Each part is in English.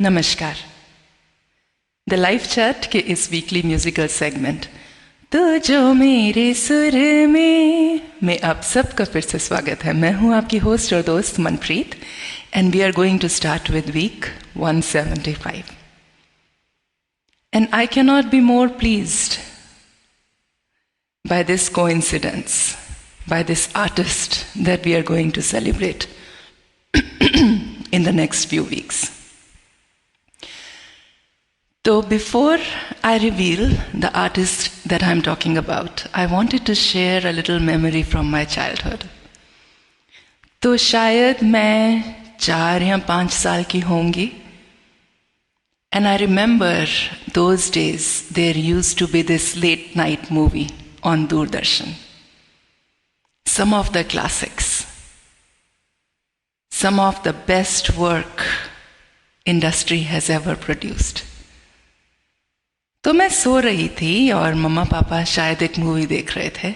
नमस्कार। The life chat के इस वीकली म्यूजिकल सेगमेंट तो जो मेरे सुर में आप सबका फिर से स्वागत है। मैं हूं आपकी होस्ट और दोस्त Manpreet and we are going to start with week 175 and I can not be more pleased by this coincidence, by this artist that we are going to celebrate in the next few weeks. So before I reveal the artist that I'm talking about, I wanted to share a little memory from my childhood. तो शायद मैं 4 या 5 साल की होंगी. And I remember those days there used to be this late night movie on Doordarshan. Some of the classics. Some of the best work industry has ever produced. तो मैं सो रही थी और मम्मा पापा शायद एक मूवी देख रहे थे.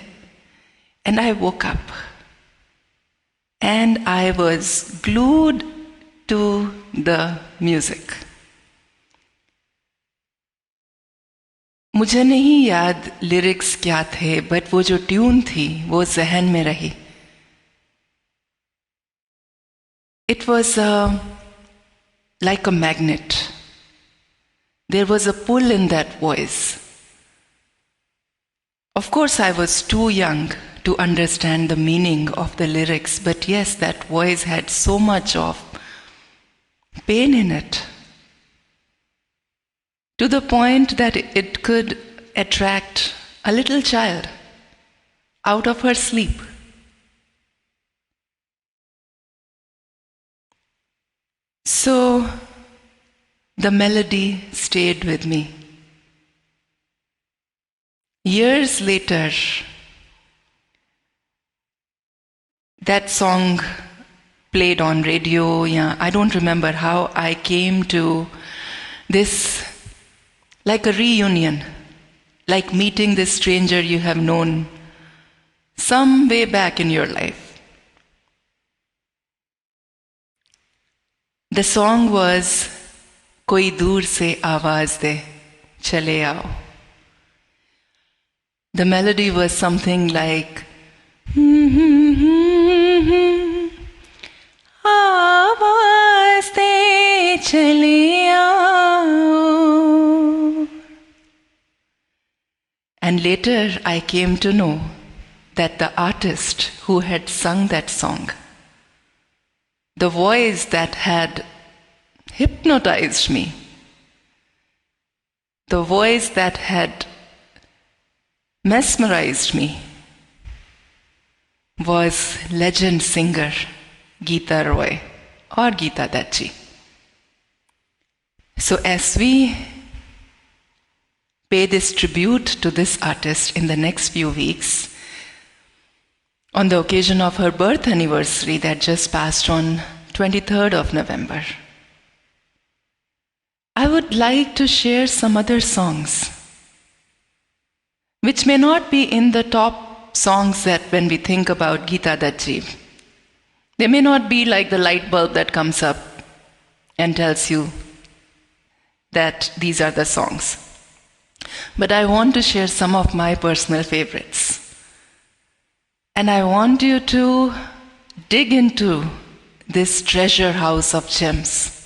And I woke up. And I was glued to the music. मुझे नहीं याद लिरिक्स क्या थे, बट वो जो ट्यून थी वो जहन में रही. It was like a magnet. There was a pull in that voice. Of course, I was too young to understand the meaning of the lyrics, but yes, that voice had so much of pain in it, to the point that it could attract a little child out of her sleep. So, the melody stayed with me. Years later, that song played on radio. Yeah, I don't remember how I came to this, like a reunion, like meeting this stranger you have known some way back in your life. The song was कोई दूर से आवाज दे चले आओ. The melody was something like आवाज दे चले आओ. And later I came to know that the artist who had sung that song, the voice that had hypnotized me, the voice that had mesmerized me, was legend singer Geeta Roy or Geeta Dutt ji. So as we pay this tribute to this artist in the next few weeks, on the occasion of her birth anniversary that just passed on 23rd of November, I would like to share some other songs which may not be in the top songs that when we think about Geeta Dutt ji. They may not be like the light bulb that comes up and tells you that these are the songs. But I want to share some of my personal favorites. And I want you to dig into this treasure house of gems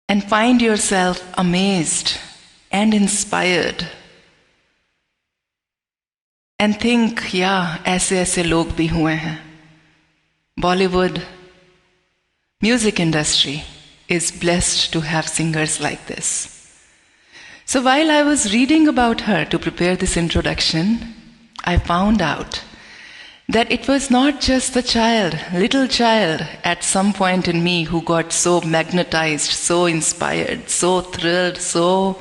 and find yourself amazed and inspired and think, yeah, ऐसे लोग भी हुए हैं. Bollywood music industry is blessed to have singers like this. So while I was reading about her to prepare this introduction, I found out that it was not just the little child at some point in me who got so magnetized, so inspired, so thrilled, so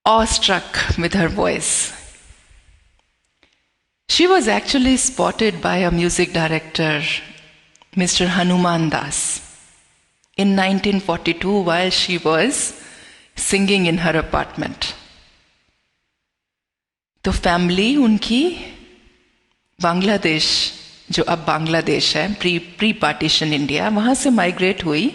awestruck with her voice. She was actually spotted by a music director, Mr. Hanuman Das, in 1942 while she was singing in her apartment. तो family उनकी बांग्लादेश जो अब बांग्लादेश है, pre partition India, वहाँ से migrate हुई.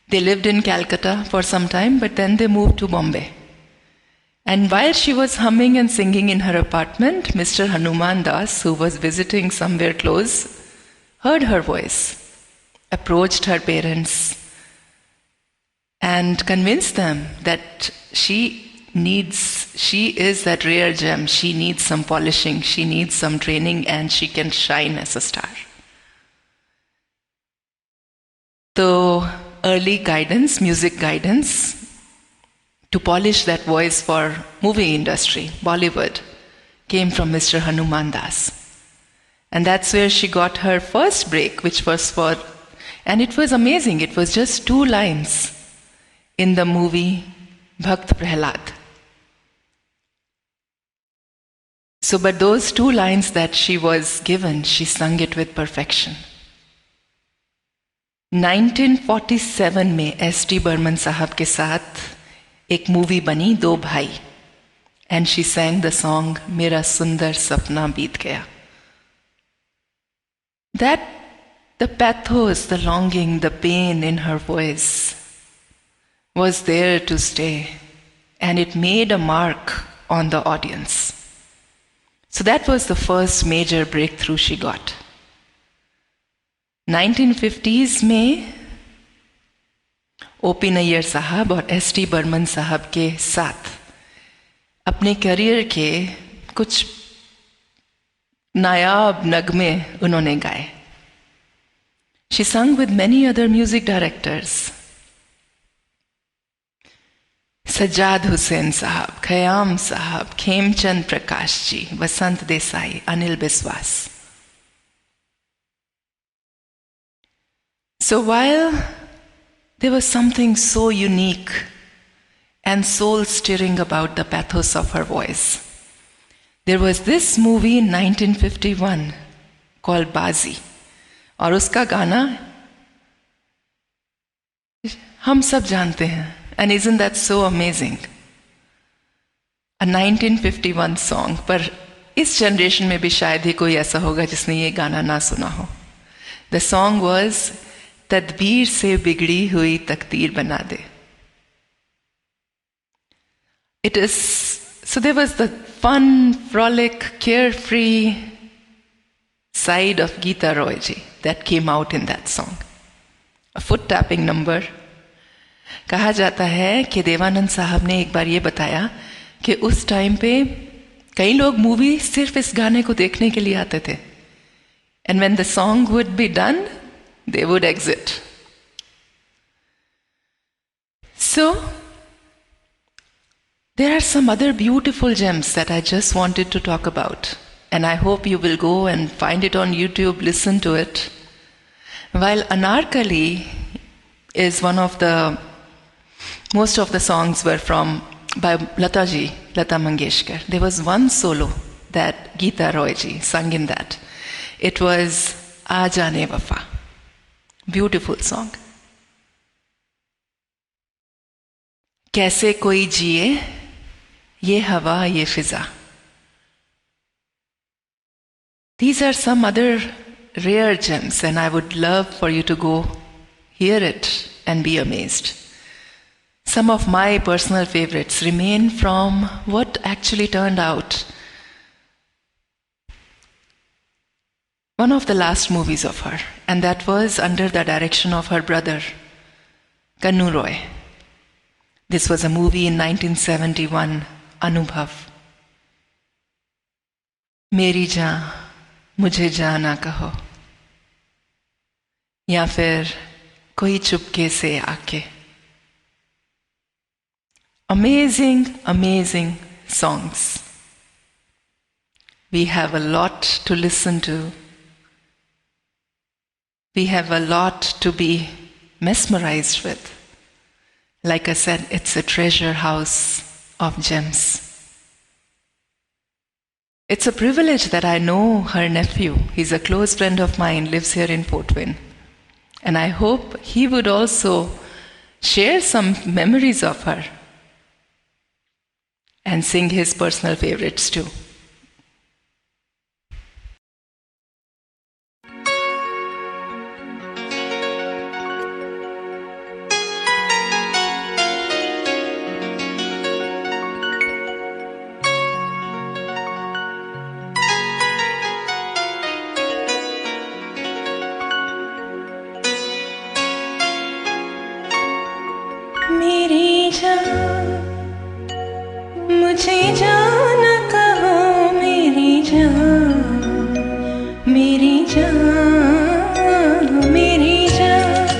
They lived in Calcutta for some time, but then they moved to Bombay. And while she was humming and singing in her apartment, Mr. Hanuman Das, who was visiting somewhere close, heard her voice, approached her parents, and convinced them that she is that rare gem. She needs some polishing, she needs some training, and she can shine as a star. So, early guidance, music guidance, to polish that voice for movie industry, Bollywood, came from Mr. Hanuman Das. And that's where she got her first break, which was for, and it was amazing, it was just 2 lines in the movie Bhakt Prahlad. So, but those 2 lines that she was given, she sung it with perfection. 1947 में S.T. Burman साहब के साथ एक movie बनी दो भाई, and she sang the song मेरा सुंदर सपना बीत गया. That the pathos, the longing, the pain in her voice was there to stay, and it made a mark on the audience. So that was the first major breakthrough she got. 1950s में O.P. Nayyar साहब और S.T. Burman साहब के साथ अपने career के कुछ नायाब नगमे उन्होंने गाए. She sang with many other music directors. Sajjad Hussain साहब, खयाम साहब, खेमचंद प्रकाश जी, वसंत देसाई, अनिल बिस्वास. So while there was something so unique and soul-stirring about the pathos of her voice, there was this movie in 1951 called Bazi. और उसका गाना हम सब जानते हैं. And isn't that so amazing? A 1951 song, पर इस जनरेशन में भी शायद ही कोई ऐसा होगा जिसने ये गाना ना सुना हो. The song was तदबीर से बिगड़ी हुई तकदीर बना दे. It is, so there was the fun, frolic, carefree side of Geeta Roy ji that came out in that song. A foot tapping number. कहा जाता है कि देवानंद साहब ने एक बार ये बताया कि उस टाइम पे कई लोग मूवी सिर्फ इस गाने को देखने के लिए आते थे. And when the song would be done, they would exit. So, there are some other beautiful gems that I just wanted to talk about. And I hope you will go and find it on YouTube, listen to it. While Anarkali is one of the, most of the songs were by Lata ji, Lata Mangeshkar. There was one solo that Geeta Roy ji sang in that. It was Aa Jaane Wafa. Beautiful song. कैसे कोई जिए ये हवा ये फिजा. These are some other rare gems, and I would love for you to go hear it and be amazed. Some of my personal favorites remain from what actually turned out one of the last movies of her, and that was under the direction of her brother, Kannu Roy. This was a movie in 1971, Anubhav. मेरी जान मुझे जाना कहो, या फिर कोई चुपके से आके. Amazing, amazing songs. We have a lot to listen to. We have a lot to be mesmerized with. Like I said, it's a treasure house of gems. It's a privilege that I know her nephew. He's a close friend of mine, lives here in Fort Wayne. And I hope he would also share some memories of her and sing his personal favorites too. मुझे जाना कहो मेरी जान, मेरी जान, मेरी जान,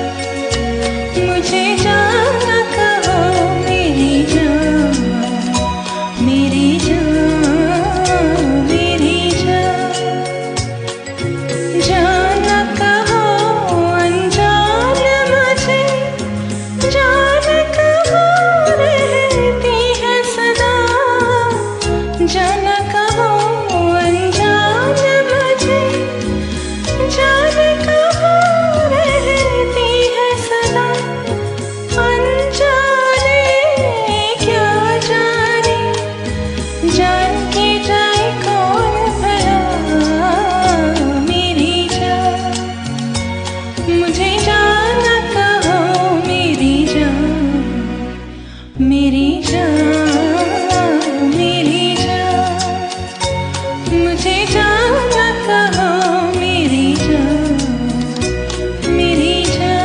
मुझे जाना कहो मेरी जान, मेरी जान, मेरी जान, जाना कहो अनजान मुझे, जान कहो रहती है सदा, जाना कहो अनजान मुझे, जान कहो रहती है सदा, अनजाने क्या जाने, जान के जाए कौन भला मेरी जान, मुझे जाना कहो मेरी जान, मेरी जान, मेरी जान, मुझे जाना कहो मेरी जान, मेरी जान।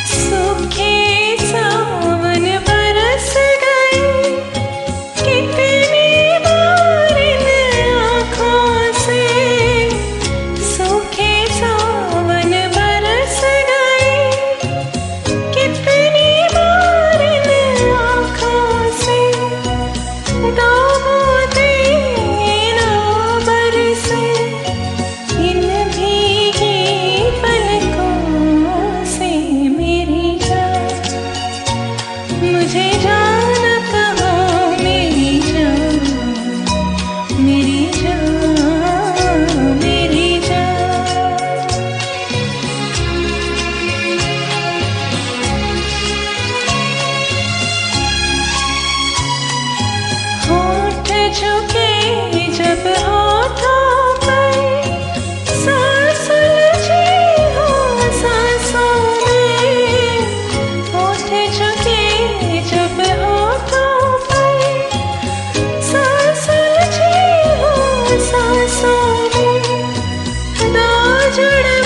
सूखे सावन बरस गए, कितनी बार इन आँखों से, सूखे सावन बरस गए, कितनी बार इन आँखों से, दो बूंदे ना बरसे इन भीगी पलकों से मेरी जान, मुझे जाना कहो मेरी जान, मेरी जान, मेरी जान। होठ झुके जब होठों पर, सांस उलझी हो सांसों में, होठ झुके जब होठों पर, सांस उलझी हो सांसों में, दो जुड़